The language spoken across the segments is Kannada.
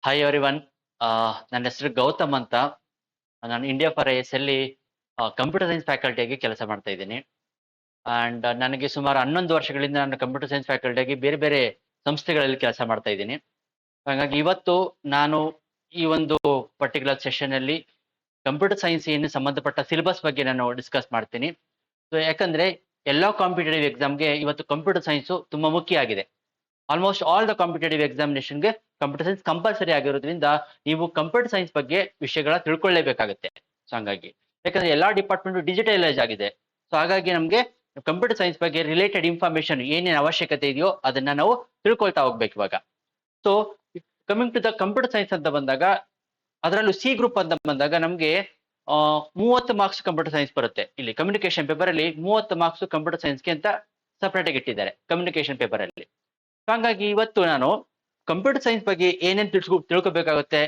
Hi everyone. ನನ್ನ ಹೆಸರು ಗೌತಮ್ ಅಂತ. ನಾನು ಇಂಡಿಯಾ ಫಾರ್ ಐಎಸ್ ಅಲ್ಲಿ ಕಂಪ್ಯೂಟರ್ ಸೈನ್ಸ್ ಫ್ಯಾಕಲ್ಟಿಯಾಗಿ ಕೆಲಸ ಮಾಡ್ತಾ ಇದ್ದೀನಿ. ಅಂಡ್ ನನಗೆ ಸುಮಾರು 11 ವರ್ಷಗಳಿಂದ ನಾನು ಕಂಪ್ಯೂಟರ್ ಸೈನ್ಸ್ ಫ್ಯಾಕಲ್ಟಿಯಾಗಿ ಬೇರೆ ಬೇರೆ ಸಂಸ್ಥೆಗಳಲ್ಲಿ ಕೆಲಸ ಮಾಡ್ತಾ ಇದ್ದೀನಿ. ಹಾಗಾಗಿ ಇವತ್ತು ನಾನು ಈ ಒಂದು ಪರ್ಟಿಕ್ಯುಲರ್ ಸೆಷನ್ ಅಲ್ಲಿ ಕಂಪ್ಯೂಟರ್ ಸೈನ್ಸ್ ಏನು ಸಂಬಂಧಪಟ್ಟ ಸಿಲೆಬಸ್ ಬಗ್ಗೆ ನಾನು ಡಿಸ್ಕಸ್ ಮಾಡ್ತೀನಿ. ಸೊ ಯಾಕಂದ್ರೆ ಎಲ್ಲ ಕಾಂಪಿಟೇಟಿವ್ ಎಕ್ಸಾಮ್ಗೆ ಇವತ್ತು ಕಂಪ್ಯೂಟರ್ ಸೈನ್ಸ್ ತುಂಬಾ ಮುಖ್ಯ ಆಗಿದೆ. ಆಲ್ಮೋಸ್ಟ್ ಆಲ್ ದ ಕಾಂಪಿಟೇಟಿವ್ ಎಕ್ಸಾಮಿನೇಷನ್ಗೆ ಕಂಪ್ಯೂಟರ್ ಸೈನ್ಸ್ ಕಂಪಲ್ಸರಿ ಆಗಿರೋದ್ರಿಂದ ನೀವು ಕಂಪ್ಯೂಟರ್ ಸೈನ್ಸ್ ಬಗ್ಗೆ ವಿಷಯಗಳ ತಿಳ್ಕೊಳ್ಳೇಬೇಕಾಗುತ್ತೆ. ಸೊ ಹಂಗಾಗಿ ಯಾಕಂದ್ರೆ ಎಲ್ಲಾ ಡಿಪಾರ್ಟ್ಮೆಂಟ್ ಡಿಜಿಟಲೈಸ್ ಆಗಿದೆ. ಸೊ ಹಾಗಾಗಿ ನಮಗೆ ಕಂಪ್ಯೂಟರ್ ಸೈನ್ಸ್ ಬಗ್ಗೆ ರಿಲೇಟೆಡ್ ಇನ್ಫಾರ್ಮೇಶನ್ ಏನೇನು ಅವಶ್ಯಕತೆ ಇದೆಯೋ ಅದನ್ನ ನಾವು ತಿಳ್ಕೊಳ್ತಾ ಹೋಗ್ಬೇಕು ಇವಾಗ. So coming to the computer science ಅಂತ ಬಂದಾಗ, ಅದರಲ್ಲೂ ಸಿ ಗ್ರೂಪ್ ಅಂತ ಬಂದಾಗ ನಮಗೆ 30 ಮಾರ್ಕ್ಸ್ ಕಂಪ್ಯೂಟರ್ ಸೈನ್ಸ್ ಬರುತ್ತೆ. ಇಲ್ಲಿ ಕಮ್ಯುನಿಕೇಶನ್ ಪೇಪರ್ ಅಲ್ಲಿ 30 ಮಾರ್ಕ್ಸ್ ಕಂಪ್ಯೂಟರ್ ಸೈನ್ಸ್ಗೆ ಅಂತ ಸಪರೇಟ್ ಆಗಿ ಇಟ್ಟಿದ್ದಾರೆ ಕಮ್ಯುನಿಕೇಶನ್ ಪೇಪರ್ ಅಲ್ಲಿ. ಹಾಗಾಗಿ ಇವತ್ತು ನಾನು ಕಂಪ್ಯೂಟರ್ ಸೈನ್ಸ್ ಬಗ್ಗೆ ಏನೇನು ತಿಳ್ಕೊಬೇಕಾಗುತ್ತೆ,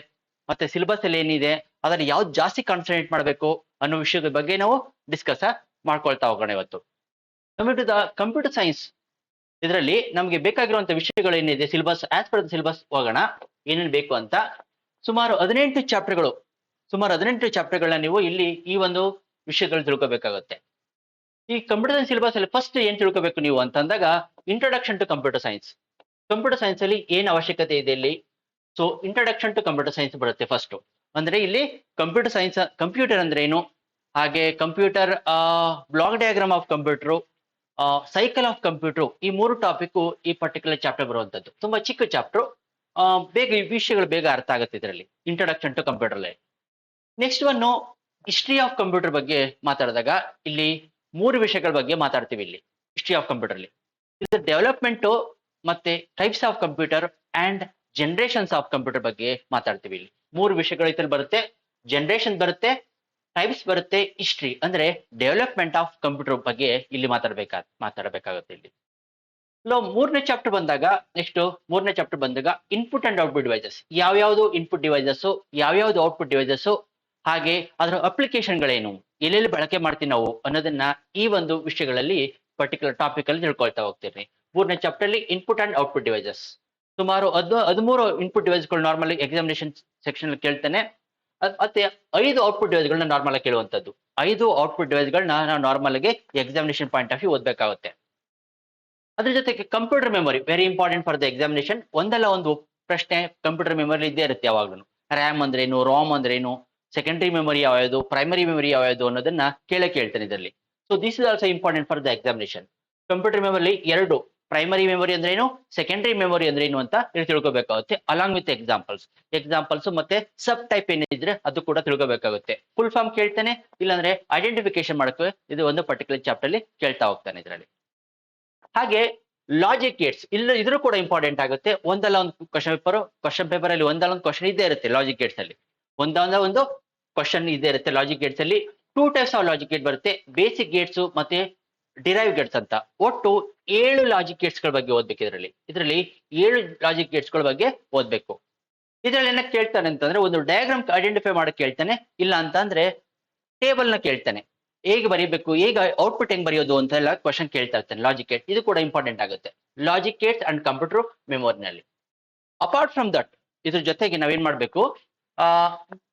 ಮತ್ತೆ ಸಿಲೆಬಸ್ ಅಲ್ಲಿ ಏನಿದೆ, ಅದರಲ್ಲಿ ಯಾವ್ದು ಜಾಸ್ತಿ ಕಾನ್ಸಂಟ್ರೇಟ್ ಮಾಡಬೇಕು ಅನ್ನೋ ವಿಷಯದ ಬಗ್ಗೆ ನಾವು ಡಿಸ್ಕಸ್ ಮಾಡ್ಕೊಳ್ತಾ ಹೋಗೋಣ ಇವತ್ತು. Coming to the computer science, ಇದರಲ್ಲಿ ನಮಗೆ ಬೇಕಾಗಿರುವಂತ ವಿಷಯಗಳು ಏನಿದೆ syllabus as per the syllabus ಹೋಗೋಣ ಏನೇನು ಬೇಕು ಅಂತ. ಸುಮಾರು 18 ಚಾಪ್ಟರ್ಗಳನ್ನ ನೀವು ಇಲ್ಲಿ ಈ ಒಂದು ವಿಷಯಗಳು ತಿಳ್ಕೊಬೇಕಾಗುತ್ತೆ. ಈ ಕಂಪ್ಯೂಟರ್ ಸೈನ್ಸ್ ಸಿಲೆಬಸ್ ಅಲ್ಲಿ ಫಸ್ಟ್ ಏನ್ ತಿಳ್ಕೊಬೇಕು ನೀವು ಅಂತಂದಾಗ, introduction to computer science. Computer science ಅಲ್ಲಿ ಏನ್ ಅವಶ್ಯಕತೆ ಇದೆ ಇಲ್ಲಿ. So introduction to computer science ಬರುತ್ತೆ ಫಸ್ಟ್. ಅಂದ್ರೆ ಇಲ್ಲಿ ಕಂಪ್ಯೂಟರ್ ಸೈನ್ಸ್, ಕಂಪ್ಯೂಟರ್ ಅಂದ್ರೆ ಏನು, ಹಾಗೆ computer block diagram of computer, cycle of computer, ಈ 3 ಟಾಪಿಕ್ ಈ ಪರ್ಟಿಕ್ಯುಲರ್ ಚಾಪ್ಟರ್ ಬರುವಂತದ್ದು. ತುಂಬಾ ಚಿಕ್ಕ ಚಾಪ್ಟರ್, ಬೇಗ ಈ ವಿಷಯಗಳು ಬೇಗ ಅರ್ಥ ಆಗುತ್ತೆ ಇದರಲ್ಲಿ ಇಂಟ್ರೊಡಕ್ಷನ್ ಟು ಕಂಪ್ಯೂಟರ್ ಅಲ್ಲಿ. Next one history of computer ಬಗ್ಗೆ ಮಾತಾಡಿದಾಗ ಇಲ್ಲಿ 3 ವಿಷಯಗಳ ಬಗ್ಗೆ ಮಾತಾಡ್ತೀವಿ ಇಲ್ಲಿ ಹಿಸ್ಟ್ರಿ ಆಫ್ ಕಂಪ್ಯೂಟರ್ ಅಲ್ಲಿ. ಇದು ಡೆವಲಪ್ಮೆಂಟ್ ಮತ್ತೆ types of computer and generations of computer ಬಗ್ಗೆ ಮಾತಾಡ್ತೀವಿ ಇಲ್ಲಿ. 3 ವಿಷಯಗಳು ಇದ್ರಲ್ಲಿ ಬರುತ್ತೆ. ಜನರೇಷನ್ ಬರುತ್ತೆ, ಟೈಪ್ಸ್ ಬರುತ್ತೆ, ಹಿಸ್ಟ್ರಿ ಅಂದ್ರೆ ಡೆವಲಪ್ಮೆಂಟ್ ಆಫ್ ಕಂಪ್ಯೂಟರ್ ಬಗ್ಗೆ ಇಲ್ಲಿ ಮಾತಾಡಬೇಕಾಗುತ್ತೆ ಇಲ್ಲಿ. ಮೂರನೇ ಚಾಪ್ಟರ್ ಬಂದಾಗ, ನೆಕ್ಸ್ಟ್ 3ನೇ ಚಾಪ್ಟರ್ ಬಂದಾಗ ಇನ್ಪುಟ್ ಅಂಡ್ ಔಟ್ಪುಟ್ ಡಿವೈಸಸ್. ಯಾವ್ಯಾವ್ದು ಇನ್ಪುಟ್ ಡಿವೈಸಸ್, ಯಾವ್ಯಾವ್ದು ಔಟ್ಪುಟ್ ಡಿವೈಸಸ್, ಹಾಗೆ ಅದರ ಅಪ್ಲಿಕೇಶನ್ಗಳೇನು, ಎಲ್ಲೆಲ್ಲಿ ಬಳಕೆ ಮಾಡ್ತೀವಿ ನಾವು ಅನ್ನೋದನ್ನ ಈ ಒಂದು ವಿಷಯಗಳಲ್ಲಿ ಪರ್ಟಿಕ್ಯುಲರ್ ಟಾಪಿಕ್ ಅಲ್ಲಿ ತಿಳ್ಕೊಳ್ತಾ ಹೋಗ್ತೀವಿ. 3ನೇ ಚಾಪ್ಟರ್ ಅಲ್ಲಿ ಇನ್ಪುಟ್ ಅಂಡ್ ಔಟ್ಪುಟ್ ಡಿವೈಸಸ್. ಸುಮಾರು 13 ಇನ್ಪುಟ್ ಡಿವೈಸ್ಗಳು ನಾರ್ಮಲಿ ಎಕ್ಸಾಮಿನೇಷನ್ ಸೆಕ್ಷನ್ ಅಲ್ಲಿ ಕೇಳ್ತಾನೆ. ಮತ್ತೆ 5 ಔಟ್ಪುಟ್ ಡಿವೈಸ್ಗಳನ್ನ ನಾರ್ಮಲ್ ಆಗಿ ಕೇಳುವಂತದ್ದು. 5 ಔಟ್ಪುಟ್ ಡಿವೈಸ್ಗಳನ್ನ ನಾವು ನಾರ್ಮಲ್ ಆಗಿ ಎಕ್ಸಾಮಿನೇಷನ್ ಪಾಯಿಂಟ್ ಆಫ್ ವ್ಯೂ ಓದಬೇಕಾಗುತ್ತೆ. ಅದ್ರ ಜೊತೆಗೆ computer memory very important for the examination. ಒಂದಲ್ಲ ಒಂದು ಪ್ರಶ್ನೆ ಕಂಪ್ಯೂಟರ್ ಮೆಮೊರಿ ಇದ್ದೇ ಇರುತ್ತೆ ಯಾವಾಗ್ಲೂ. ರ್ಯಾಮ್ ಅಂದ್ರೇನು, ರಾಮ್ ಅಂದ್ರೇನು, ಸೆಕೆಂಡರಿ ಮೆಮೊರಿ ಯಾವ್ಯಾವುದು, ಪ್ರೈಮರಿ ಮೆಮೊರಿ ಯಾವ್ಯಾವುದು ಅನ್ನೋದನ್ನ ಕೇಳ್ತಾನೆ ಇದರಲ್ಲಿ. So this is also important for the examination. Computer memory 2, primary memory ಅಂದ್ರೇನು, ಸೆಕೆಂಡರಿ ಮೆಮೊರಿ ಅಂದ್ರೇನು ಅಂತ ತಿಳ್ಕೊಬೇಕಾಗುತ್ತೆ. ಅಲಾಂಗ್ ವಿತ್ ಎಕ್ಸಾಂಪಲ್ಸ್ ಮತ್ತೆ ಸಬ್ ಟೈಪ್ ಏನಿದ್ರೆ ಅದು ಕೂಡ ತಿಳ್ಕೊಬೇಕಾಗುತ್ತೆ. ಫುಲ್ ಫಾರ್ಮ್ ಕೇಳ್ತಾನೆ, ಇಲ್ಲಾಂದ್ರೆ ಐಡೆಂಟಿಫಿಕೇಶನ್ ಮಾಡಕ್ಕೆ ಇದು ಒಂದು ಪರ್ಟಿಕ್ಯುಲರ್ ಚಾಪ್ಟರ್ ಅಲ್ಲಿ ಕೇಳ್ತಾ ಹೋಗ್ತಾನೆ ಇದರಲ್ಲಿ. ಹಾಗೆ ಲಾಜಿಕ್ ಗೇಟ್ಸ್ ಇದ್ರೂ ಕೂಡ ಇಂಪಾರ್ಟೆಂಟ್ ಆಗುತ್ತೆ. ಒಂದಲ್ಲ ಒಂದು ಕ್ವಶನ್ ಪೇಪರ್ ಅಲ್ಲಿ ಒಂದಲ್ಲ ಒಂದು ಕ್ವಶನ್ ಇದ್ದೇ ಇರುತ್ತೆ ಲಾಜಿಕ್ ಗೇಟ್ಸ್ ಅಲ್ಲಿ. ಒಂದಲ್ಲ ಒಂದು ಕ್ವಶನ್ ಇದ್ದೇ ಇರುತ್ತೆ ಲಾಜಿಕ್ ಗೇಟ್ಸ್ ಅಲ್ಲಿ. 2 ಟೈಪ್ಸ್ ಆಫ್ ಲಾಜಿಕ್ ಗೇಟ್ ಬರುತ್ತೆ, ಬೇಸಿಕ್ ಗೇಟ್ಸ್ ಮತ್ತೆ ಡಿರೈವ್ ಗೇಟ್ಸ್ ಅಂತ. ಒಟ್ಟು 7 ಲಾಜಿಕ್ ಗೇಟ್ಸ್ ಗಳ ಬಗ್ಗೆ ಓದ್ಬೇಕು ಇದರಲ್ಲಿ. 7 ಲಾಜಿಕ್ ಗೇಟ್ಸ್ ಗಳ ಬಗ್ಗೆ ಓದ್ಬೇಕು. ಇದ್ರಲ್ಲಿ ಏನ ಕೇಳ್ತಾನೆ ಅಂತಂದ್ರೆ, ಒಂದು ಡಯಾಗ್ರಾಮ್ ಐಡೆಂಟಿಫೈ ಮಾಡಕ್ ಕೇಳ್ತಾನೆ, ಇಲ್ಲ ಅಂತ ಅಂದ್ರೆ ಟೇಬಲ್ ನ ಕೇಳ್ತಾನೆ, ಹೇಗೆ ಬರೀಬೇಕು, ಹೇಗೆ ಔಟ್ಪುಟ್ ಹೆಂಗ್ ಬರೆಯೋದು ಅಂತ ಎಲ್ಲ ಕ್ವಶನ್ ಕೇಳ್ತಾ ಇರ್ತಾನೆ. ಲಾಜಿಕ್ ಗೇಟ್ ಇದು ಕೂಡ ಇಂಪಾರ್ಟೆಂಟ್ ಆಗುತ್ತೆ ಲಾಜಿಕ್ ಗೇಟ್ಸ್ ಅಂಡ್ ಕಂಪ್ಯೂಟರ್ ಮೆಮೊರಿನಲ್ಲಿ. ಅಪಾರ್ಟ್ ಫ್ರಮ್ ದಟ್, ಇದ್ರ ಜೊತೆಗೆ ನಾವೇನ್ ಮಾಡ್ಬೇಕು,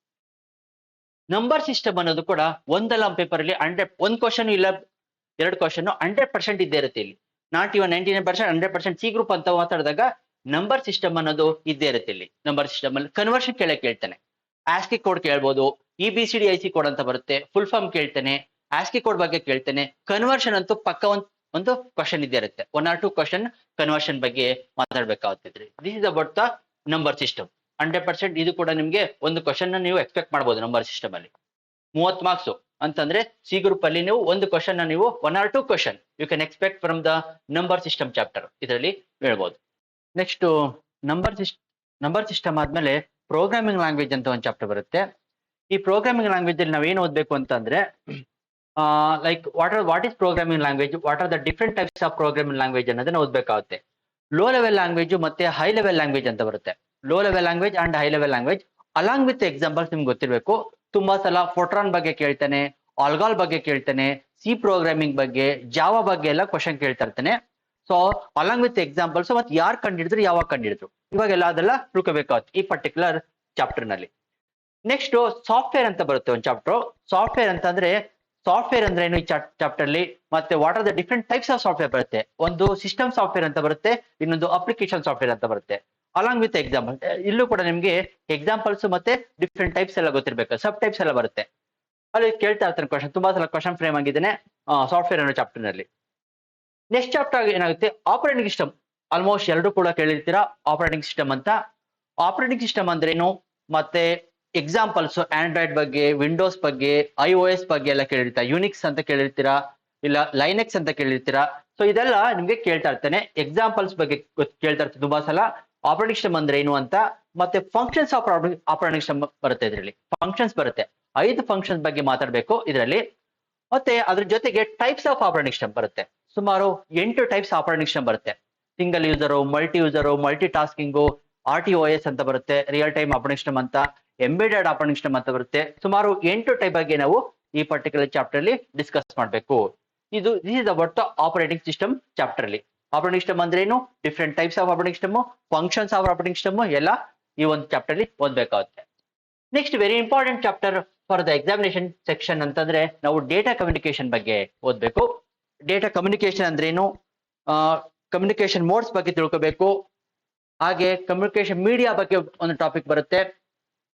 ನಂಬರ್ ಸಿಸ್ಟಮ್ ಅನ್ನೋದು ಕೂಡ ಒಂದಲ್ಲ ಪೇಪರ್ ಅಲ್ಲಿ 100 ಕ್ವಶನ್ ಇಲ್ಲ 2 ಕ್ವಶನ್ 100% ಇದ್ದೇ ಇರುತ್ತೆ ಇಲ್ಲಿ. Not even 99%, 100%. ಸಿ ಗ್ರೂಪ್ ಅಂತ ಮಾತಾಡಿದಾಗ ನಂಬರ್ ಸಿಸ್ಟಮ್ ಅನ್ನೋದು ಇದ್ದೇ ಇರುತ್ತೆ ಇಲ್ಲಿ. ನಂಬರ್ ಸಿಸ್ಟಮ್ ಅಲ್ಲಿ ಕನ್ವರ್ಷನ್ ಕೇಳ್ತಾನೆ. ಆಸ್ಕಿ ಕೋಡ್ ಕೇಳ್ಬೋದು, EBCDIC ಕೋಡ್ ಅಂತ ಬರುತ್ತೆ, ಫುಲ್ ಫಾರ್ಮ್ ಕೇಳ್ತಾನೆ, ಆಸ್ಕಿ ಕೋಡ್ ಬಗ್ಗೆ ಕೇಳ್ತಾನೆ. ಕನ್ವರ್ಷನ್ ಅಂತೂ ಪಕ್ಕ ಒಂದು ಕ್ವಶನ್ ಇದ್ದೇ ಇರುತ್ತೆ. 1 or 2 ಕ್ವಶನ್ ಕನ್ವರ್ಷನ್ ಬಗ್ಗೆ ಮಾತಾಡ್ಬೇಕಾಗ್ತಿದ್ರಿ. This is about the number system. 100% ಇದು ಕೂಡ ನಿಮ್ಗೆ ಒಂದು ಕ್ವಶನ್ ನೀವು ಎಕ್ಸ್ಪೆಕ್ಟ್ ಮಾಡಬಹುದು ನಂಬರ್ ಸಿಸ್ಟಮ್ ಅಲ್ಲಿ. 30 ಮಾರ್ಕ್ಸ್ ಅಂತಂದ್ರೆ ಸಿ ಗ್ರೂಪ್ ಅಲ್ಲಿ ನೀವು ಒಂದು ಕ್ವಶನ್ ನೀವು 1 or 2 question you can expect from the number system chapter ಇದರಲ್ಲಿ ಹೇಳ್ಬೋದು. ನೆಕ್ಸ್ಟ್ ನಂಬರ್ ಸಿಸ್ಟಮ್ ಆದ್ಮೇಲೆ ಪ್ರೋಗ್ರಾಮಿಂಗ್ ಲ್ಯಾಂಗ್ವೇಜ್ ಅಂತ ಒಂದು ಚಾಪ್ಟರ್ ಬರುತ್ತೆ. ಈ ಪ್ರೋಗ್ರಾಮಿಂಗ್ ಲ್ಯಾಂಗ್ವೇಜ್ ಅಲ್ಲಿ ನಾವೇನು ಓದ್ಬೇಕು ಅಂತಂದ್ರೆ, like what is programming language, what are the different types of programming language ಅನ್ನೋದನ್ನ ಓದ್ಬೇಕಾಗುತ್ತೆ. ಲೋ ಲೆವೆಲ್ ಲ್ಯಾಂಗ್ವೇಜ್ ಮತ್ತೆ ಹೈ ಲೆವೆಲ್ ಲ್ಯಾಂಗ್ವೇಜ್ ಅಂತ ಬರುತ್ತೆ. Low level language and high level language along with examples ನಿಮ್ಗೆ ಗೊತ್ತಿರಬೇಕು. ತುಂಬಾ ಸಲ ಫೋಟ್ರಾನ್ ಬಗ್ಗೆ ಕೇಳ್ತಾನೆ, ಆಲ್ಗಾಲ್ ಬಗ್ಗೆ ಕೇಳ್ತಾನೆ, ಸಿ ಪ್ರೋಗ್ರಾಮಿಂಗ್ ಬಗ್ಗೆ, ಜಾವಾ ಬಗ್ಗೆ ಎಲ್ಲ ಕ್ವಶನ್ ಕೇಳ್ತಾ ಇರ್ತಾನೆ. ಸೊ ಅಲಾಂಗ್ ವಿತ್ ಎಕ್ಸಾಂಪಲ್ಸ್ ಮತ್ತೆ ಯಾರು ಕಂಡಿಡಿದ್ರು ಯಾವಾಗ ಕಂಡಿಡಿದ್ರು ಇವಾಗೆಲ್ಲ ಅದೆಲ್ಲ ತಿಳ್ಕೋಬೇಕಾಗುತ್ತೆ ಈ ಪರ್ಟಿಕ್ಯುಲರ್ ಚಾಪ್ಟರ್ ನಲ್ಲಿ. ನೆಕ್ಸ್ಟ್ ಸಾಫ್ಟ್ವೇರ್ ಅಂತ ಬರುತ್ತೆ ಒಂದು ಚಾಪ್ಟರ್. ಸಾಫ್ಟ್ವೇರ್ ಅಂತಂದ್ರೆ ಸಾಫ್ಟ್ವೇರ್ ಅಂದ್ರೆ ಏನು ಈ ಚಾಪ್ಟರ್ ಅಲ್ಲಿ, ಮತ್ತೆ what are the different types of software ಬರುತ್ತೆ. ಒಂದು ಸಿಸ್ಟಮ್ ಸಾಫ್ಟ್ವೇರ್ ಅಂತ ಬರುತ್ತೆ, ಇನ್ನೊಂದು ಅಪ್ಲಿಕೇಶನ್ ಸಾಫ್ಟ್ವೇರ್ ಅಂತ ಬರುತ್ತೆ. ಅಲಾಂಗ್ ವಿತ್ ಎಕ್ಸಾಂಪಲ್ ಇಲ್ಲೂ ಕೂಡ ನಿಮ್ಗೆ ಎಕ್ಸಾಂಪಲ್ಸ್ ಮತ್ತೆ ಡಿಫ್ರೆಂಟ್ ಟೈಪ್ಸ್ ಎಲ್ಲ ಗೊತ್ತಿರ್ಬೇಕು, ಸಬ್ ಟೈಪ್ಸ್ ಎಲ್ಲ ಬರುತ್ತೆ. ಅಲ್ಲಿ ಕೇಳ್ತಾ ಇರ್ತಾರೆ ಕ್ವಶನ್, ತುಂಬಾ ಸಲ ಕ್ವಶನ್ ಫ್ರೇಮ್ ಆಗಿದ್ದೇನೆ ಸಾಫ್ಟ್ವೇರ್ ಅನ್ನೋ ಚಾಪ್ಟರ್ ನಲ್ಲಿ. ನೆಕ್ಸ್ಟ್ ಚಾಪ್ಟರ್ ಏನಾಗುತ್ತೆ ಆಪರೇಟಿಂಗ್ ಸಿಸ್ಟಮ್. ಆಲ್ಮೋಸ್ಟ್ ಎಲ್ಲರೂ ಕೂಡ ಕೇಳಿರ್ತೀರಾ ಆಪರೇಟಿಂಗ್ ಸಿಸ್ಟಮ್ ಅಂತ. ಆಪರೇಟಿಂಗ್ ಸಿಸ್ಟಮ್ ಅಂದ್ರೇನು, ಮತ್ತೆ ಎಕ್ಸಾಂಪಲ್ಸ್ ಆಂಡ್ರಾಯ್ಡ್ ಬಗ್ಗೆ, ವಿಂಡೋಸ್ ಬಗ್ಗೆ, iOS ಬಗ್ಗೆ ಎಲ್ಲ ಕೇಳಿರ್ತೀರಾ, ಯುನಿಕ್ಸ್ ಅಂತ ಕೇಳಿರ್ತೀರಾ, ಇಲ್ಲ ಲೈನೆಕ್ಸ್ ಅಂತ ಕೇಳಿರ್ತೀರಾ. ಸೊ ಇದೆಲ್ಲ ನಿಮ್ಗೆ ಕೇಳ್ತಾ ಇರ್ತಾನೆ. ಎಕ್ಸಾಂಪಲ್ಸ್ ಬಗ್ಗೆ ಕೇಳ್ತಾ ಇರ್ತೀನಿ ತುಂಬಾ ಸಲ. ಆಪರೇಟಿಂಗ್ ಸಿಸ್ಟಮ್ ಅಂದ್ರೆ ಏನು ಅಂತ, ಮತ್ತೆ ಫಂಕ್ಷನ್ಸ್ ಆಫ್ ಆಪರೇಟಿಂಗ್ ಸಿಸ್ಟಮ್ ಬರುತ್ತೆ. ಇದರಲ್ಲಿ ಫಂಕ್ಷನ್ಸ್ ಬರುತ್ತೆ, 5 ಫಂಕ್ಷನ್ಸ್ ಬಗ್ಗೆ ಮಾತಾಡಬೇಕು ಇದರಲ್ಲಿ. ಮತ್ತೆ ಅದ್ರ ಜೊತೆಗೆ ಟೈಪ್ಸ್ ಆಫ್ ಆಪರೇಟಿಂಗ್ ಸಿಸ್ಟಮ್ ಬರುತ್ತೆ, ಸುಮಾರು 8 ಟೈಪ್ಸ್ ಆಪರೇಟಿಂಗ್ ಸಿಸ್ಟಮ್ ಬರುತ್ತೆ. Single user, multi tasking, RTOS ಅಂತ ಬರುತ್ತೆ, ರಿಯಲ್ ಟೈಮ್ ಆಪರೇಟಿಂಗ್ ಸಿಸ್ಟಮ್ ಅಂತ, ಎಂಬೆಡೆಡ್ ಆಪರೇಟಿಂಗ್ ಸಿಸ್ಟಮ್ ಅಂತ ಬರುತ್ತೆ. ಸುಮಾರು 8 ಟೈಪ್ ಬಗ್ಗೆ ನಾವು ಈ ಪರ್ಟಿಕ್ಯುಲರ್ ಚಾಪ್ಟರ್ ಅಲ್ಲಿ ಡಿಸ್ಕಸ್ ಮಾಡಬೇಕು. This is about the operating system chapter ಅಲ್ಲಿ. ಆಪರೇಟಿಂಗ್ ಸಿಸ್ಟಮ್ ಅಂದ್ರೆ ಏನು, different types of operating system, functions of operating system ಎಲ್ಲ ಈ ಒಂದು ಚಾಪ್ಟರ್ ಅಲ್ಲಿ ಓದ್ಬೇಕಾಗುತ್ತೆ. Next very important chapter for the examination section ಅಂತಂದ್ರೆ ನಾವು ಡೇಟಾ ಕಮ್ಯುನಿಕೇಶನ್ ಬಗ್ಗೆ ಓದ್ಬೇಕು. ಡೇಟಾ ಕಮ್ಯುನಿಕೇಶನ್ ಅಂದ್ರೇನು, ಕಮ್ಯುನಿಕೇಶನ್ ಮೋಡ್ಸ್ ಬಗ್ಗೆ ತಿಳ್ಕೋಬೇಕು. ಹಾಗೆ ಕಮ್ಯುನಿಕೇಶನ್ ಮೀಡಿಯಾ ಬಗ್ಗೆ ಒಂದು ಟಾಪಿಕ್ ಬರುತ್ತೆ.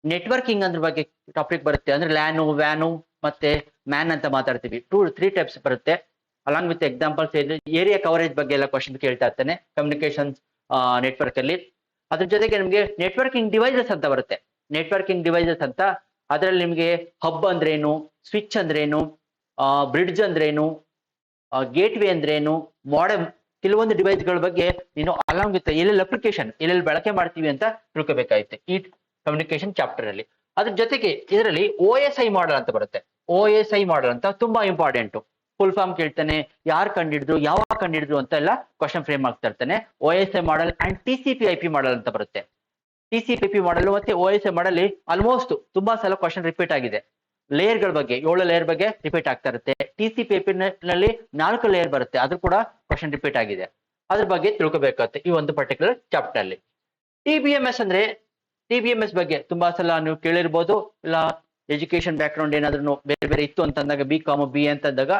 ನೆಟ್ವರ್ಕಿಂಗ್ ಅದ್ರ ಬಗ್ಗೆ ಟಾಪಿಕ್ ಬರುತ್ತೆ, ಅಂದ್ರೆ ಲ್ಯಾನು, ವ್ಯಾನು ಮತ್ತೆ ಮ್ಯಾನ್ ಅಂತ ಮಾತಾಡ್ತೀವಿ. 3 ಟೈಪ್ಸ್ ಬರುತ್ತೆ. Along with examples area coverage ಬಗ್ಗೆ ಎಲ್ಲ ಕ್ವಶನ್ ಕೇಳ್ತಾ ಇರ್ತಾನೆ ಕಮ್ಯುನಿಕೇಶನ್ ನೆಟ್ವರ್ಕ್ ಅಲ್ಲಿ. ಅದ್ರ ಜೊತೆಗೆ ನಿಮಗೆ ನೆಟ್ವರ್ಕಿಂಗ್ ಡಿವೈಸಸ್ ಅಂತ ಬರುತ್ತೆ. ನೆಟ್ವರ್ಕಿಂಗ್ ಡಿವೈಸಸ್ ಅಂತ ಅದರಲ್ಲಿ ನಿಮಗೆ ಹಬ್ ಅಂದ್ರೇನು, ಸ್ವಿಚ್ ಅಂದ್ರೇನು, ಬ್ರಿಡ್ಜ್ ಅಂದ್ರೇನು, ಗೇಟ್ ವೇ ಅಂದ್ರೇನು, ಮಾಡಮ್, ಕೆಲವೊಂದು ಡಿವೈಸ್ಗಳ ಬಗ್ಗೆ ನೀನು ಅಲಾಂಗ್ ವಿತ್ ಎಲ್ಲೆಲ್ಲಿ ಅಪ್ಲಿಕೇಶನ್ ಎಲ್ಲೆಲ್ಲಿ ಬಳಕೆ ಮಾಡ್ತೀವಿ ಅಂತ ತಿಳ್ಕೊಬೇಕಾಗುತ್ತೆ ಈ ಕಮ್ಯುನಿಕೇಶನ್ ಚಾಪ್ಟರ್ ಅಲ್ಲಿ. ಅದ್ರ ಜೊತೆಗೆ ಇದರಲ್ಲಿ OSI ಮಾಡೆಲ್ ಅಂತ ಬರುತ್ತೆ. OSI ಮಾಡೆಲ್ ಅಂತ ತುಂಬಾ ಇಂಪಾರ್ಟೆಂಟ್. ಫುಲ್ ಫಾರ್ಮ್ ಕೇಳ್ತಾನೆ, ಯಾರು ಕಂಡಿಡಿದ್ರು, ಯಾವಾಗ ಕಂಡಿಡಿದ್ರು ಅಂತ ಎಲ್ಲ ಕ್ವಶನ್ ಫ್ರೇಮ್ ಆಗ್ತಾ ಇರ್ತಾನೆ. OSI model and TCP/IP model ಅಂತ ಬರುತ್ತೆ. TCP/IP ಮಾಡೆಲ್ ಮತ್ತೆ OSI ಮಾಡೆಲ್ ಆಲ್ಮೋಸ್ಟ್ ತುಂಬಾ ಸಲ ಕ್ವಶನ್ ರಿಪೀಟ್ ಆಗಿದೆ. ಲೇಯರ್ ಗಳ ಬಗ್ಗೆ 7 ಲೇಯರ್ ಬಗ್ಗೆ ರಿಪೀಟ್ ಆಗ್ತಾ ಇರುತ್ತೆ. TCP/IP ನಲ್ಲಿ 4 ಲೇಯರ್ ಬರುತ್ತೆ, ಅದು ಕೂಡ ಕ್ವಶನ್ ರಿಪೀಟ್ ಆಗಿದೆ. ಅದ್ರ ಬಗ್ಗೆ ತಿಳ್ಕೊಬೇಕಾಗುತ್ತೆ ಈ ಒಂದು ಪರ್ಟಿಕ್ಯುಲರ್ ಚಾಪ್ಟರ್ ಅಲ್ಲಿ. TBMS ಅಂದ್ರೆ TBMS ಬಗ್ಗೆ ತುಂಬಾ ಸಲ ನೀವು ಕೇಳಿರ್ಬೋದು, ಇಲ್ಲ ಎಜುಕೇಶನ್ ಬ್ಯಾಕ್ ಗ್ರೌಂಡ್ ಏನಾದ್ರು ಬೇರೆ ಬೇರೆ ಇತ್ತು ಅಂತಂದಾಗ BCom BA ಅಂತಂದಾಗ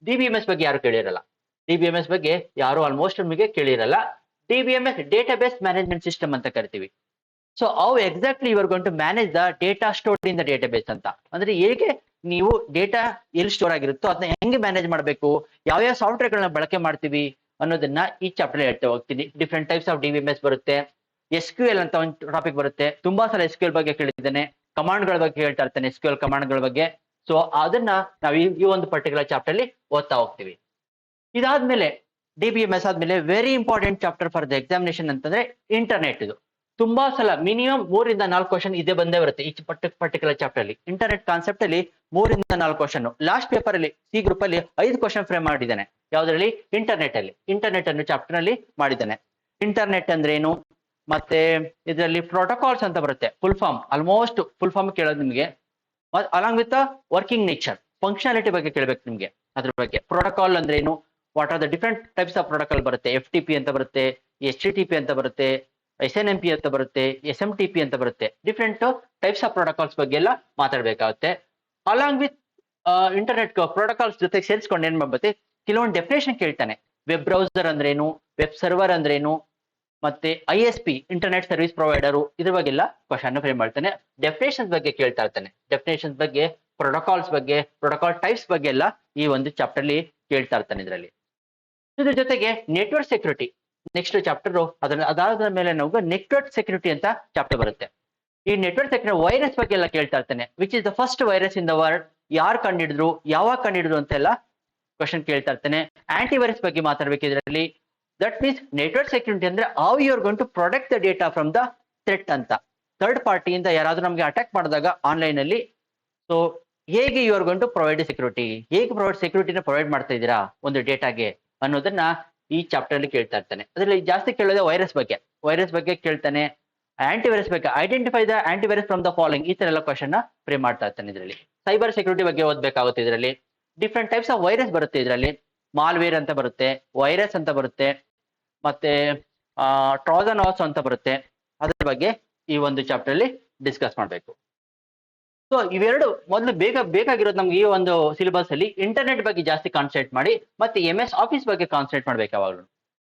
DBMS ಬಗ್ಗೆ ಯಾರು ಕೇಳಿರಲ್ಲ. DBMS ಬಗ್ಗೆ ಯಾರು ಆಲ್ಮೋಸ್ಟ್ ನಿಮಗೆ ಕೇಳಿರಲ್ಲ. DBMS ಡೇಟಾಬೇಸ್ ಮ್ಯಾನೇಜ್ಮೆಂಟ್ ಸಿಸ್ಟಮ್ ಅಂತ ಕರಿತೀವಿ. So how exactly you are going to manage the data stored in the database ಅಂತ, ಅಂದ್ರೆ ಹೇಗೆ ನೀವು ಡೇಟಾ ಎಲ್ಲಿ ಸ್ಟೋರ್ ಆಗಿರುತ್ತೋ ಅದನ್ನ ಹೆಂಗೆ ಮ್ಯಾನೇಜ್ ಮಾಡಬೇಕು, ಯಾವ್ಯಾವ ಸಾಫ್ಟ್ವೇರ್ ಗಳನ್ನ ಬಳಕೆ ಮಾಡ್ತೀವಿ ಅನ್ನೋದನ್ನ ಈ ಚಾಪ್ಟರ್ ಹೇಳ್ತಾ ಹೋಗ್ತೀನಿ. ಡಿಫ್ರೆಂಟ್ ಟೈಪ್ಸ್ ಆಫ್ DBMS ಬರುತ್ತೆ. SQL ಅಂತ ಒಂದು ಟಾಪಿಕ್ ಬರುತ್ತೆ, ತುಂಬಾ ಸಲ SQL ಬಗ್ಗೆ ಕೇಳಿದ್ದೇನೆ. ಕಮಾಂಡ್ ಗಳ ಬಗ್ಗೆ ಹೇಳ್ತಾ ಇರ್ತಾನೆ, SQL ಕಮಾಂಡ್ ಗಳ ಬಗ್ಗೆ. ಸೊ ಅದನ್ನ ನಾವು ಈ ಒಂದು ಪರ್ಟಿಕ್ಯುಲರ್ ಚಾಪ್ಟರ್ ಅಲ್ಲಿ ಓದ್ತಾ ಹೋಗ್ತೀವಿ. ಇದಾದ್ಮೇಲೆ DBMS ಆದ್ಮೇಲೆ very important chapter for the examination ಅಂತಂದ್ರೆ ಇಂಟರ್ನೆಟ್. ಇದು ತುಂಬಾ ಸಲ ಮಿನಿಮಮ್ 3 ರಿಂದ 4 ಕ್ವಶನ್ ಇದೇ ಬಂದೇ ಬರುತ್ತೆ ಈ ಪರ್ಟಿಕ್ಯುಲರ್ ಚಾಪ್ಟರ್ ಅಲ್ಲಿ. ಇಂಟರ್ನೆಟ್ ಕಾನ್ಸೆಪ್ಟ್ ಅಲ್ಲಿ 3 ರಿಂದ 4 ಕ್ವಶನ್. ಲಾಸ್ಟ್ ಪೇಪರ್ ಅಲ್ಲಿ ಸಿ ಗ್ರೂಪ್ ಅಲ್ಲಿ 5 ಕ್ವಶನ್ ಫ್ರೇಮ್ ಮಾಡಿದ್ದಾನೆ. ಯಾವ್ದ್ರಲ್ಲಿ, ಇಂಟರ್ನೆಟ್ ಅಲ್ಲಿ. ಇಂಟರ್ನೆಟ್ ಅನ್ನು ಚಾಪ್ಟರ್ ಅಲ್ಲಿ ಮಾಡಿದ್ದಾನೆ. ಇಂಟರ್ನೆಟ್ ಅಂದ್ರೆ ಏನು, ಮತ್ತೆ ಇದರಲ್ಲಿ ಪ್ರೋಟೋಕಾಲ್ಸ್ ಅಂತ ಬರುತ್ತೆ. Full form almost full form ಕೇಳೋದು ನಿಮಗೆ. Along with working nature, functionality ಬಗ್ಗೆ ಕೇಳಬೇಕು ನಿಮಗೆ. ಅದ್ರ ಬಗ್ಗೆ ಪ್ರೋಟೋಕಾಲ್ ಅಂದ್ರೆ ಏನು, what are the different types of protocol ಬರುತ್ತೆ. FTP ಅಂತ ಬರುತ್ತೆ, HTTP ಅಂತ ಬರುತ್ತೆ, SNMP ಅಂತ ಬರುತ್ತೆ, SMTP ಅಂತ ಬರುತ್ತೆ. ಡಿಫ್ರೆಂಟ್ ಟೈಪ್ಸ್ ಆಫ್ ಪ್ರೋಟೋಕಾಲ್ಸ್ ಬಗ್ಗೆ ಎಲ್ಲ ಮಾತಾಡ್ಬೇಕಾಗುತ್ತೆ. ಅಲಾಂಗ್ ವಿತ್ ಇಂಟರ್ನೆಟ್ ಪ್ರೋಟೋಕಾಲ್ಸ್ ಜೊತೆ ಸೇರಿಸ್ಕೊಂಡು ಏನ್ ಮಾಡ್ಬೇಕು, ಕೆಲವೊಂದು ಡೆಫಿನೇಷನ್ ಕೇಳ್ತಾನೆ. ವೆಬ್ ಬ್ರೌಸರ್ ಅಂದ್ರೇನು, ವೆಬ್ ಸರ್ವರ್ ಅಂದ್ರೇನು, ಮತ್ತೆ ISP ಇಂಟರ್ನೆಟ್ ಸರ್ವಿಸ್ ಪ್ರೊವೈಡರು, ಇದ್ರ ಬಗ್ಗೆ ಎಲ್ಲ ಕ್ವಶನ್ ಫ್ರೇಮ್ ಮಾಡ್ತಾನೆ. ಡೆಫಿನೇಷನ್ಸ್ ಬಗ್ಗೆ ಕೇಳ್ತಾ ಇರ್ತಾನೆ. ಡೆಫಿನೇಷನ್ಸ್ ಬಗ್ಗೆ, ಪ್ರೋಟೋಕಾಲ್ಸ್ ಬಗ್ಗೆ, ಪ್ರೋಟೋಕಾಲ್ ಟೈಪ್ಸ್ ಬಗ್ಗೆ ಎಲ್ಲ ಈ ಒಂದು ಚಾಪ್ಟರ್ ಅಲ್ಲಿ ಕೇಳ್ತಾ ಇರ್ತಾನೆ ಇದರಲ್ಲಿ. ಇದ್ರ ಜೊತೆಗೆ ನೆಟ್ವರ್ಕ್ ಸೆಕ್ಯೂರಿಟಿ ನೆಕ್ಸ್ಟ್ ಚಾಪ್ಟರ್. ಅದಾದ ಮೇಲೆ ನಾವು ನೆಟ್ವರ್ಕ್ ಸೆಕ್ಯೂರಿಟಿ ಅಂತ ಚಾಪ್ಟರ್ ಬರುತ್ತೆ. ಈ ನೆಟ್ವರ್ಕ್ ಸೆಕ್ಯೂರಿಟಿ ವೈರಸ್ ಬಗ್ಗೆ ಎಲ್ಲ ಕೇಳ್ತಾ ಇರ್ತಾನೆ. Which is the first virus in the world, ಯಾರು ಕಂಡಿಡಿದ್ರು, ಯಾವಾಗ ಕಂಡಿಡಿದ್ರು ಅಂತೆಲ್ಲ ಕ್ವಶನ್ ಕೇಳ್ತಾ ಇರ್ತಾನೆ. ಆಂಟಿ ವೈರಸ್ ಬಗ್ಗೆ ಮಾತಾಡ್ಬೇಕು ಇದರಲ್ಲಿ. ದಟ್ ಮೀನ್ಸ್ ನೆಟ್ವರ್ಕ್ ಸೆಕ್ಯೂರಿಟಿ ಅಂದ್ರೆ how you are going to protect the data from the threat ಅಂತ. ಥರ್ಡ್ ಪಾರ್ಟಿಯಿಂದ ಯಾರಾದ್ರೂ ನಮಗೆ ಅಟ್ಯಾಕ್ ಮಾಡಿದಾಗ ಆನ್ಲೈನ್ ಅಲ್ಲಿ, ಸೊ ಹೇಗೆ you are going to provide security, ಹೇಗೆ ಸೆಕ್ಯೂರಿಟಿನ ಪ್ರೊವೈಡ್ ಮಾಡ್ತಾ ಇದ್ದೀರಾ ಒಂದು ಡೇಟಾಗೆ ಅನ್ನೋದನ್ನ ಈ ಚಾಪ್ಟರ್ ಅಲ್ಲಿ ಕೇಳ್ತಾ ಇರ್ತಾನೆ. ಅದರಲ್ಲಿ ಜಾಸ್ತಿ ಕೇಳೋದೇ ವೈರಸ್ ಬಗ್ಗೆ ಕೇಳ್ತಾನೆ. ಆಂಟಿ ವೈರಸ್ ಬಗ್ಗೆ identify the aunty virus from the following, ಈ ತರ ಎಲ್ಲ ಕ್ವಶನ್ ಫ್ರೇಮ್ ಮಾಡ್ತಾ ಇರ್ತಾನೆ ಇದರಲ್ಲಿ. ಸೈಬರ್ ಸೆಕ್ಯೂರಿಟಿ ಬಗ್ಗೆ ಓದ್ಬೇಕಾಗುತ್ತೆ ಇದರಲ್ಲಿ. ಡಿಫ್ರೆಂಟ್ ಟೈಪ್ಸ್ ಆಫ್ ವೈರಸ್ ಬರುತ್ತೆ ಇದರಲ್ಲಿ. ಮಾಲ್ವೇರ್ ಅಂತ ಬರುತ್ತೆ, ವೈರಸ್ ಅಂತ ಬರುತ್ತೆ, ಮತ್ತೆ ಟ್ರೋಜನ್ ಹಾರ್ಸ್ ಅಂತ ಬರುತ್ತೆ. ಅದ್ರ ಬಗ್ಗೆ ಈ ಒಂದು ಚಾಪ್ಟರ್ ಅಲ್ಲಿ ಡಿಸ್ಕಸ್ ಮಾಡಬೇಕು. ಸೊ ಇವೆರಡು ಮೊದಲು ಬೇಕಾಗಿರೋದು ನಮ್ಗೆ ಈ ಒಂದು ಸಿಲೆಬಸ್ ಅಲ್ಲಿ ಇಂಟರ್ನೆಟ್ ಬಗ್ಗೆ ಜಾಸ್ತಿ ಕಾನ್ಸಂಟ್ರೇಟ್ ಮಾಡಿ, ಮತ್ತೆ MS ಆಫೀಸ್ ಬಗ್ಗೆ ಕಾನ್ಸಂಟ್ರೇಟ್ ಮಾಡ್ಬೇಕು ಯಾವಾಗಲೂ.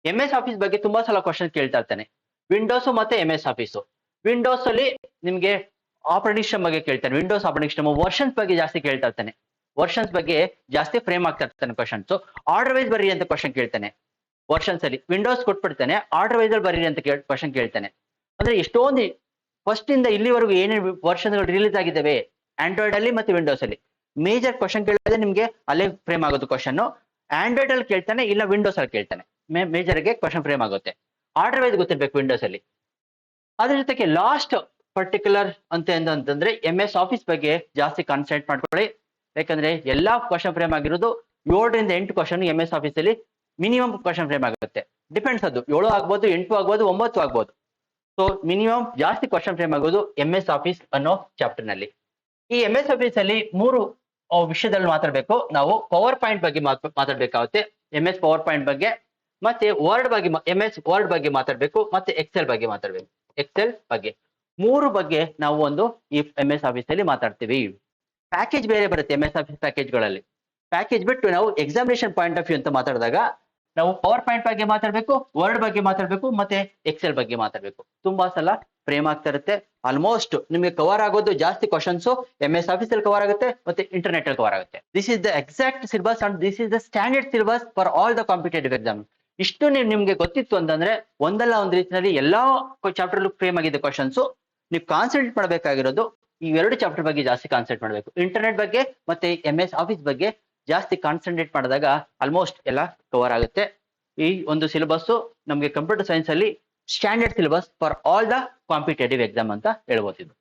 MS ಆಫೀಸ್ ಬಗ್ಗೆ ತುಂಬಾ ಸಲ ಕ್ವಶನ್ ಕೇಳ್ತಾ ಇರ್ತಾನೆ. ವಿಂಡೋಸ್ ಮತ್ತೆ MS ಆಫೀಸ್. ವಿಂಡೋಸ್ ಅಲ್ಲಿ ನಿಮ್ಗೆ ಆಪರೇಟಿಂಗ್ ಸಿಸ್ಟಮ್ ಬಗ್ಗೆ ಕೇಳ್ತಾನೆ, ವಿಂಡೋಸ್ ಆಪರೇಟಿಂಗ್ ಸಿಸ್ಟಮ್. ವರ್ಷನ್ಸ್ ಬಗ್ಗೆ ಜಾಸ್ತಿ ಕೇಳ್ತಾ ಇರ್ತಾನೆ, ವರ್ಷನ್ಸ್ ಬಗ್ಗೆ ಜಾಸ್ತಿ ಫ್ರೇಮ್ ಆಗ್ತಾ ಇರ್ತಾನೆ ಕ್ವಶನ್ಸ್. ಆರ್ಡರ್ ವೈಸ್ ಬರ್ರಿ ಅಂತ ಕ್ವಶನ್ ಕೇಳ್ತಾನೆ. ವರ್ಷನ್ಸ್ ಅಲ್ಲಿ ವಿಂಡೋಸ್ ಕೊಟ್ಬಿಡ್ತಾನೆ, ಆರ್ಡರ್ ವೈಸ್ ಅಲ್ಲಿ ಬರ್ರಿ ಅಂತ ಕ್ವಶನ್ ಕೇಳ್ತಾನೆ. ಅಂದ್ರೆ ಎಷ್ಟೊಂದು ಫಸ್ಟ್ ಇಂದ ಇಲ್ಲಿವರೆಗೂ ಏನೇನು ವರ್ಷನ್ಗಳು ರಿಲೀಸ್ ಆಗಿದ್ದಾವೆ ಆಂಡ್ರಾಯ್ಡ್ ಅಲ್ಲಿ ಮತ್ತೆ ವಿಂಡೋಸ್ ಅಲ್ಲಿ, ಮೇಜರ್ ಕ್ವಶನ್ ಕೇಳಿದ್ರೆ ನಿಮ್ಗೆ ಅಲ್ಲೇ ಫ್ರೇಮ್ ಆಗೋದು ಕ್ವಶನ್. ಆಂಡ್ರಾಯ್ಡ್ ಅಲ್ಲಿ ಕೇಳ್ತಾನೆ ಇಲ್ಲ ವಿಂಡೋಸ್ ಅಲ್ಲಿ ಕೇಳ್ತಾನೆ, ಮೇಜರ್ಗೆ ಕ್ವಶನ್ ಫ್ರೇಮ್ ಆಗುತ್ತೆ. ಆರ್ಡರ್ ವೈಸ್ ಗೊತ್ತಿರ್ಬೇಕು ವಿಂಡೋಸ್ ಅಲ್ಲಿ. ಅದ್ರ ಜೊತೆಗೆ ಲಾಸ್ಟ್ ಪರ್ಟಿಕ್ಯುಲರ್ ಅಂತಂದ್ರೆ MS ಆಫೀಸ್ ಬಗ್ಗೆ ಜಾಸ್ತಿ ಕಾನ್ಸಂಟ್ರೇಟ್ ಮಾಡ್ಕೊಳ್ಳಿ. ಯಾಕಂದ್ರೆ ಎಲ್ಲಾ ಕ್ವಶನ್ ಫ್ರೇಮ್ ಆಗಿರೋದು 7 ರಿಂದ 8 ಕ್ವಶನ್ MS ಆಫೀಸ್ ಅಲ್ಲಿ ಮಿನಿಮಮ್ ಕ್ವಶನ್ ಫ್ರೇಮ್ ಆಗುತ್ತೆ. ಡಿಪೆಂಡ್ಸ್, ಅದು 7 ಆಗ್ಬೋದು, 8 ಆಗ್ಬೋದು, 9 ಆಗ್ಬೋದು. ಸೊ ಮಿನಿಮಮ್ ಜಾಸ್ತಿ ಕ್ವಶನ್ ಫ್ರೇಮ್ ಆಗೋದು MS ಆಫೀಸ್ ಅನ್ನೋ ಚಾಪ್ಟರ್ ನಲ್ಲಿ. ಈ MS ಆಫೀಸ್ ಅಲ್ಲಿ 3 ವಿಷಯದಲ್ಲಿ ಮಾತಾಡ್ಬೇಕು ನಾವು. ಪವರ್ ಪಾಯಿಂಟ್ ಬಗ್ಗೆ ಮಾತಾಡ್ಬೇಕಾಗುತ್ತೆ, MS ಪವರ್ ಪಾಯಿಂಟ್ ಬಗ್ಗೆ, ಮತ್ತೆ ವರ್ಡ್ ಬಗ್ಗೆ MS ವರ್ಡ್ ಬಗ್ಗೆ ಮಾತಾಡ್ಬೇಕು, ಮತ್ತೆ ಎಕ್ಸೆಲ್ ಬಗ್ಗೆ ಮಾತಾಡ್ಬೇಕು. ಎಕ್ಸೆಲ್ ಬಗ್ಗೆ 3 ಬಗ್ಗೆ ನಾವು ಒಂದು ಈ MS ಆಫೀಸ್ ಅಲ್ಲಿ ಮಾತಾಡ್ತೀವಿ. ಪ್ಯಾಕೇಜ್ ಬೇರೆ ಬರುತ್ತೆ MS ಆಫೀಸ್ ಪ್ಯಾಕೇಜ್ಗಳಲ್ಲಿ. ಪ್ಯಾಕೇಜ್ ಬಿಟ್ಟು ನಾವು ಎಕ್ಸಾಮಿನೇಷನ್ ಪಾಯಿಂಟ್ ಆಫ್ ವ್ಯೂ ಅಂತ ಮಾತಾಡಿದಾಗ ನಾವು ಪವರ್ ಪಾಯಿಂಟ್ ಬಗ್ಗೆ ಮಾತಾಡ್ಬೇಕು, ವರ್ಡ್ ಬಗ್ಗೆ ಮಾತಾಡ್ಬೇಕು, ಮತ್ತೆ ಎಕ್ಸೆಲ್ ಬಗ್ಗೆ ಮಾತಾಡ್ಬೇಕು. ತುಂಬಾ ಸಲ ಫ್ರೇಮ್ ಆಗ್ತಾ ಇರುತ್ತೆ. ಆಲ್ಮೋಸ್ಟ್ ನಿಮಗೆ ಕವರ್ ಆಗೋದು ಜಾಸ್ತಿ ಕ್ವಶನ್ಸ್ MS ಆಫೀಸ್ ಅಲ್ಲಿ ಕವರ್ ಆಗುತ್ತೆ, ಮತ್ತೆ ಇಂಟರ್ನೆಟ್ ಅಲ್ಲಿ ಕವರ್ ಆಗುತ್ತೆ. This is the exact syllabus and this is the standard syllabus for all the competitive exam. ಇಷ್ಟು ನಿಮ್ಗೆ ಗೊತ್ತಿತ್ತು ಅಂತಂದ್ರೆ ಒಂದಲ್ಲ ಒಂದು ರೀತಿಯಲ್ಲಿ ಎಲ್ಲಾ ಚಾಪ್ಟರ್ ಫ್ರೇಮ್ ಆಗಿದೆ ಕ್ವಶನ್ಸ್. ನೀವು ಕಾನ್ಸಂಟ್ರೇಟ್ ಮಾಡಬೇಕಾಗಿರೋದು ಈ 2 ಚಾಪ್ಟರ್ ಬಗ್ಗೆ ಜಾಸ್ತಿ ಕಾನ್ಸಂಟ್ರೇಟ್ ಮಾಡಬೇಕು. ಇಂಟರ್ನೆಟ್ ಬಗ್ಗೆ ಮತ್ತೆ MS ಆಫೀಸ್ ಬಗ್ಗೆ ಜಾಸ್ತಿ ಕಾನ್ಸಂಟ್ರೇಟ್ ಮಾಡಿದಾಗ ಆಲ್ಮೋಸ್ಟ್ ಎಲ್ಲ ಕವರ್ ಆಗುತ್ತೆ. ಈ ಒಂದು ಸಿಲೆಬಸ್ ನಮಗೆ ಕಂಪ್ಯೂಟರ್ ಸೈನ್ಸ್ ಅಲ್ಲಿ standard syllabus for all the competitive exam ಅಂತ ಹೇಳ್ಬೋದು.